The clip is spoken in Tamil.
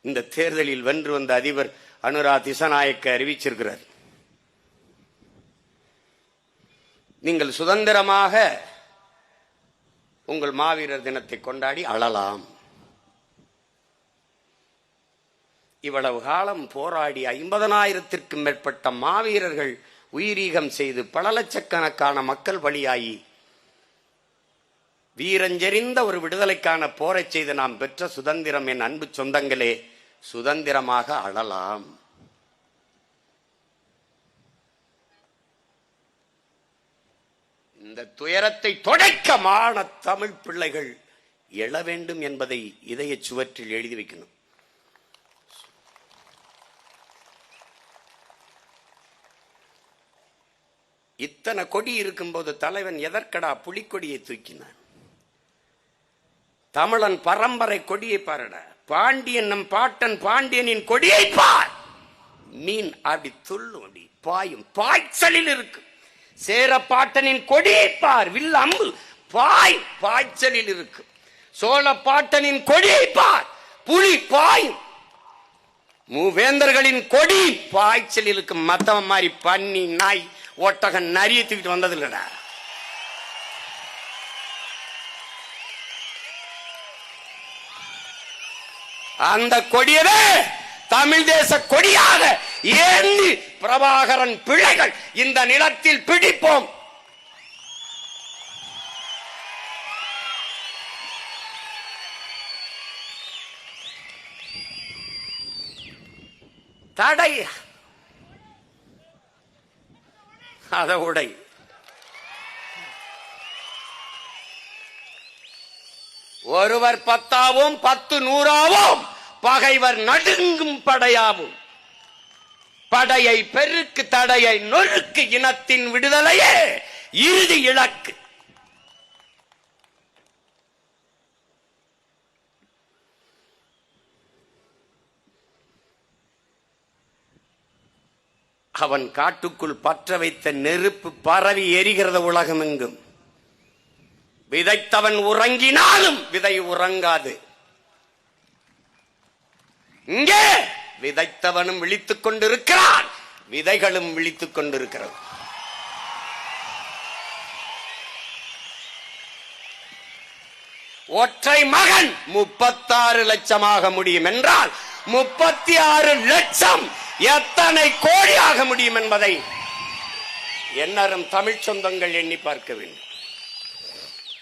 இந்த தேர்தலில் வென்று வந்த அதிபர் அனுரா திசாநாயக்க அறிவிச்சிருக்கிறார். நீங்கள் சுதந்திரமாக உங்கள் மாவீரர் தினத்தை கொண்டாடி அழலாம். இவ்வளவு காலம் போராடி 50,000த்திற்கும் மேற்பட்ட மாவீரர்கள் உயிரீகம் செய்து பல லட்சக்கணக்கான மக்கள் பலியாகி வீரஞ்செறிந்த ஒரு விடுதலைக்கான போரை செய்து நாம் பெற்ற சுதந்திரம், என் அன்பு சொந்தங்களே, சுதந்திரமாக அழலாம். இந்த துயரத்தை துடைக்க மான தமிழ் பிள்ளைகள் எழ வேண்டும் என்பதை இதய சுவற்றில் எழுதி வைக்கணும். இத்தனை கொடி இருக்கும்போது தலைவன் எதற்கடா புலிக்கொடியை தூக்கினான்? தமிழன் பரம்பரை கொடியை பாருட. பாண்டியன் நம் பாட்டன் பாண்டியனின் கொடியை பார். மீன் அப்படி துள்ளும், அப்படி பாயும், பாய்ச்சலில் இருக்கு. சேர பாட்டனின் கொடியை பார், வில் அம்பு பாய்ச்சலில் இருக்கு. சோழ பாட்டனின் கொடியை பார், புலி பாயும். மூவேந்தர்களின் கொடி பாய்ச்சலில் இருக்கு. மத்தவன் மாதிரி பன்னி நாய் ஒட்டகன் நரிய தூக்கிட்டு வந்தது இல்லடா. அந்த கொடியவே தமிழ் தேச கொடியாக ஏந்தி பிரபாகரன் பிள்ளைகள் இந்த நிலத்தில் பிடிப்போம். தடை அத உடை. ஒருவர் 10ஆவும் 10 100ஆவும் பகைவர் நடுங்கும் படையாவும். படையை பெருக்கு, தடையை நொறுக்கு, இனத்தின் விடுதலையே இறுதி இலக்கு. அவன் காட்டுக்குள் பற்ற வைத்த நெருப்பு பரவி எரிகிறத உலகம் எங்கும். விதைத்தவன் உறங்கினாலும் விதை உறங்காது. இங்கே விதைத்தவனும் விழித்துக் கொண்டிருக்கிறான், விதைகளும் விழித்துக் கொண்டிருக்கிறது. ஒற்றை மகன் 36 லட்சமாக முடியும் என்றால் 36 லட்சம் எத்தனை கோடியாக முடியும் என்பதை எண்ணரும் தமிழ் சொந்தங்கள் எண்ணி பார்க்க வேண்டும்.